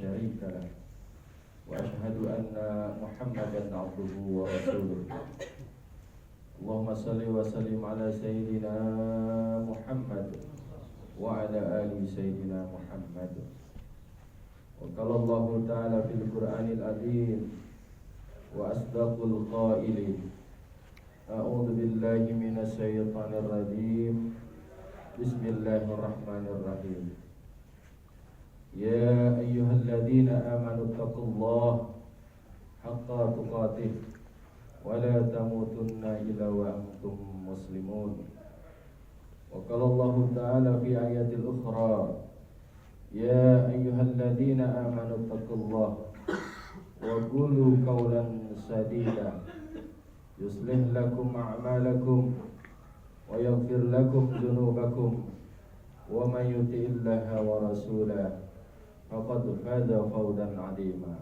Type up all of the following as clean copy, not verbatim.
شريك له وأشهد أن محمدا عبده ورسوله اللهم صل وسلم على سيدنا محمد وعلى آل سيدنا محمد. وقال الله تعالى في القرآن العظيم وأصدق القائلين أعوذ بالله من الشيطان الرجيم بسم الله الرحمن الرحيم يا أيها الذين آمنوا اتقوا الله حق تقاته ولا تموتن إلا وأنتم مسلمون. وقال الله تعالى في آية الأخرى يا أيها الذين آمنوا اتقوا الله وقولوا قولا سديدا يصلح لكم أعمالكم ويغفر لكم ذنوبكم ومن يطع الله ورسوله فقد فاز فوزا عظيما.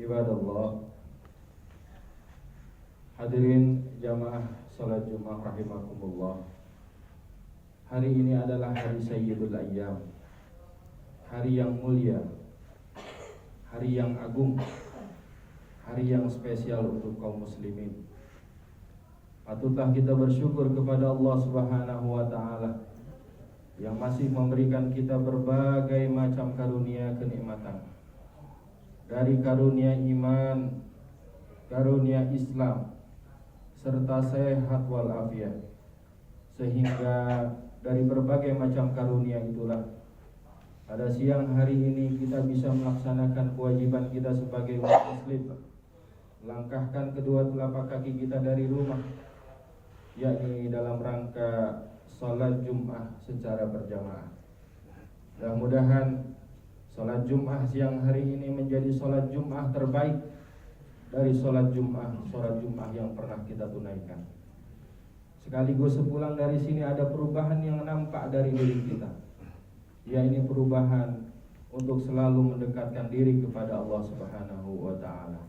Ibadallah, hadirin jamaah salat Jumat rahimakumullah. Hari ini adalah hari Sayyidul Ayyam, hari yang mulia, hari yang agung, hari yang spesial untuk kaum muslimin. Patutlah kita bersyukur kepada Allah Subhanahu wa taala yang masih memberikan kita berbagai macam karunia kenikmatan. Dari karunia iman, karunia Islam, serta sehat walafiat. Sehingga dari berbagai macam karunia itulah pada siang hari ini kita bisa melaksanakan kewajiban kita sebagai umat muslim, melangkahkan kedua telapak kaki kita dari rumah, yakni dalam rangka salat Jumat secara berjamaah. Mudah-mudahan salat Jumat siang hari ini menjadi salat Jumat terbaik dari salat Jumat yang pernah kita tunaikan. Sekaligus sepulang dari sini ada perubahan yang nampak dari diri kita, yaitu perubahan untuk selalu mendekatkan diri kepada Allah Subhanahu wa taala.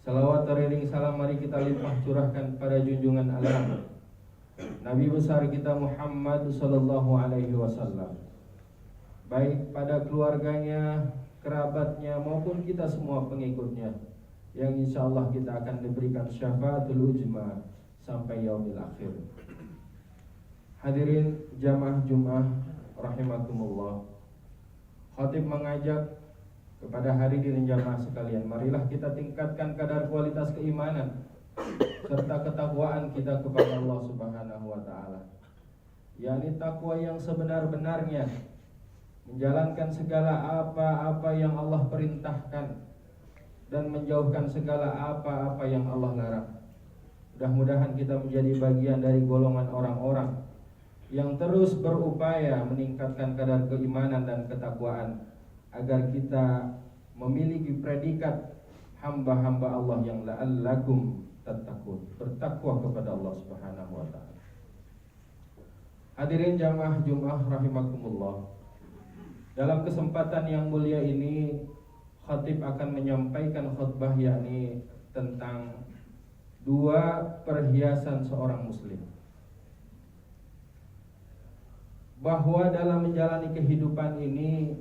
Salawat teriring salam mari kita limpah curahkan pada junjungan alam Nabi besar kita Muhammad sallallahu alaihi wasallam, baik pada keluarganya, kerabatnya maupun kita semua pengikutnya, yang insyaallah kita akan diberikan syafaatul ujma sampai yaumil akhir. Hadirin jamaah Jumat rahimakumullah, khatib mengajak kepada hadirin jamaah sekalian, marilah kita tingkatkan kadar kualitas keimanan serta ketakwaan kita kepada Allah Subhanahu wa taala, yakni takwa yang sebenar-benarnya, menjalankan segala apa-apa yang Allah perintahkan dan menjauhkan segala apa-apa yang Allah larang. Mudah-mudahan kita menjadi bagian dari golongan orang-orang yang terus berupaya meningkatkan kadar keimanan dan ketakwaan, agar kita memiliki predikat hamba-hamba Allah yang la'allakum tattaqun, bertakwa kepada Allah Subhanahu wa taala. Hadirin jamaah Jumat rahimakumullah, dalam kesempatan yang mulia ini khatib akan menyampaikan khutbah, yakni tentang dua perhiasan seorang muslim. Bahwa dalam menjalani kehidupan ini,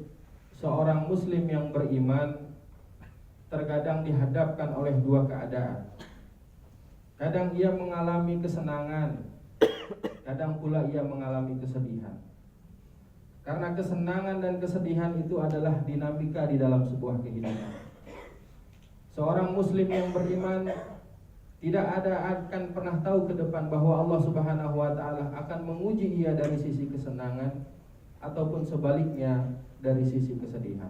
seorang muslim yang beriman terkadang dihadapkan oleh dua keadaan. Kadang ia mengalami kesenangan, kadang pula ia mengalami kesedihan. Karena kesenangan dan kesedihan itu adalah dinamika di dalam sebuah kehidupan. Seorang muslim yang beriman tidak akan pernah tahu ke depan bahwa Allah Subhanahu wa taala akan menguji ia dari sisi kesenangan ataupun sebaliknya dari sisi kesedihan.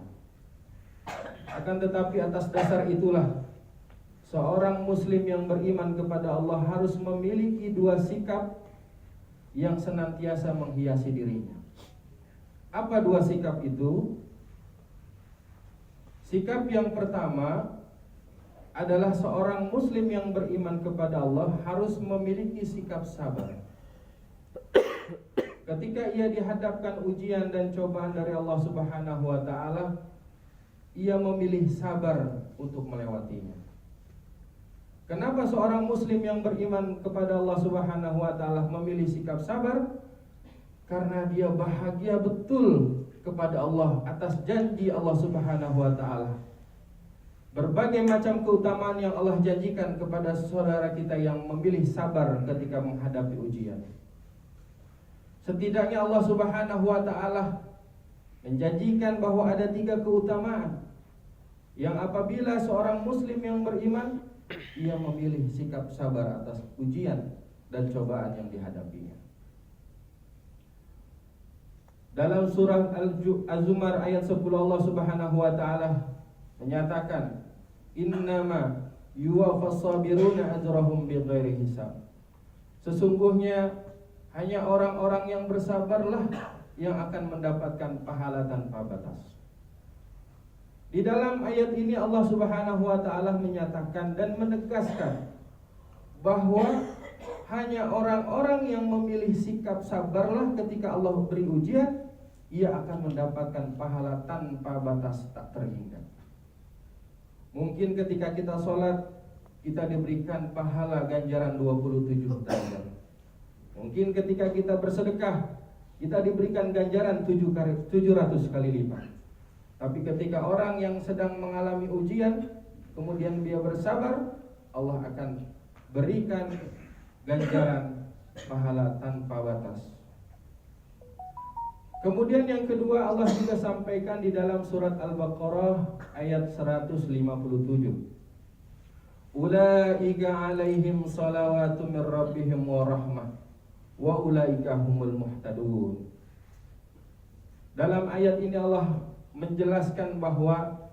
Akan tetapi atas dasar itulah seorang muslim yang beriman kepada Allah harus memiliki dua sikap yang senantiasa menghiasi dirinya. Apa dua sikap itu? Sikap yang pertama adalah seorang muslim yang beriman kepada Allah harus memiliki sikap sabar. Ketika ia dihadapkan ujian dan cobaan dari Allah Subhanahu wa taala, ia memilih sabar untuk melewatinya. Kenapa seorang muslim yang beriman kepada Allah Subhanahu wa taala memilih sikap sabar? Karena dia bahagia betul kepada Allah atas janji Allah Subhanahu wa taala. Berbagai macam keutamaan yang Allah janjikan kepada saudara kita yang memilih sabar ketika menghadapi ujian. Setidaknya Allah Subhanahu wa taala menjanjikan bahwa ada 3 keutamaan yang apabila seorang muslim yang beriman ia memilih sikap sabar atas ujian dan cobaan yang dihadapinya. Dalam surah Az-Zumar ayat 10 Allah Subhanahu wa taala menyatakan, "Innama yuwaffas sabiruna ajrahum bighairi hisab." Sesungguhnya hanya orang-orang yang bersabarlah yang akan mendapatkan pahala tanpa batas. Di dalam ayat ini Allah Subhanahu wa taala menyatakan dan menegaskan bahwa hanya orang-orang yang memilih sikap sabarlah ketika Allah beri ujian, ia akan mendapatkan pahala tanpa batas tak terhingga. Mungkin ketika kita sholat, kita diberikan pahala ganjaran 27 derajat. Mungkin ketika kita bersedekah, kita diberikan ganjaran 700 kali lipat. Tapi ketika orang yang sedang mengalami ujian, kemudian dia bersabar, Allah akan berikan ganjaran pahala tanpa batas. Kemudian yang kedua, Allah juga sampaikan di dalam surat Al-Baqarah ayat 157. Ulaika alaihim salawatu mir rabbihim wa rahmah wa ulaika humul muhtadun. Dalam ayat ini Allah menjelaskan bahwa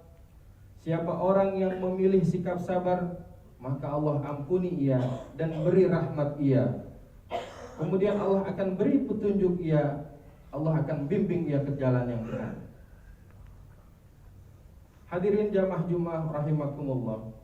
siapa orang yang memilih sikap sabar, maka Allah ampuni ia dan beri rahmat ia. Kemudian Allah akan beri petunjuk ia, Allah akan bimbing ia ke jalan yang benar. Hadirin jamaah Jumat rahimakumullah.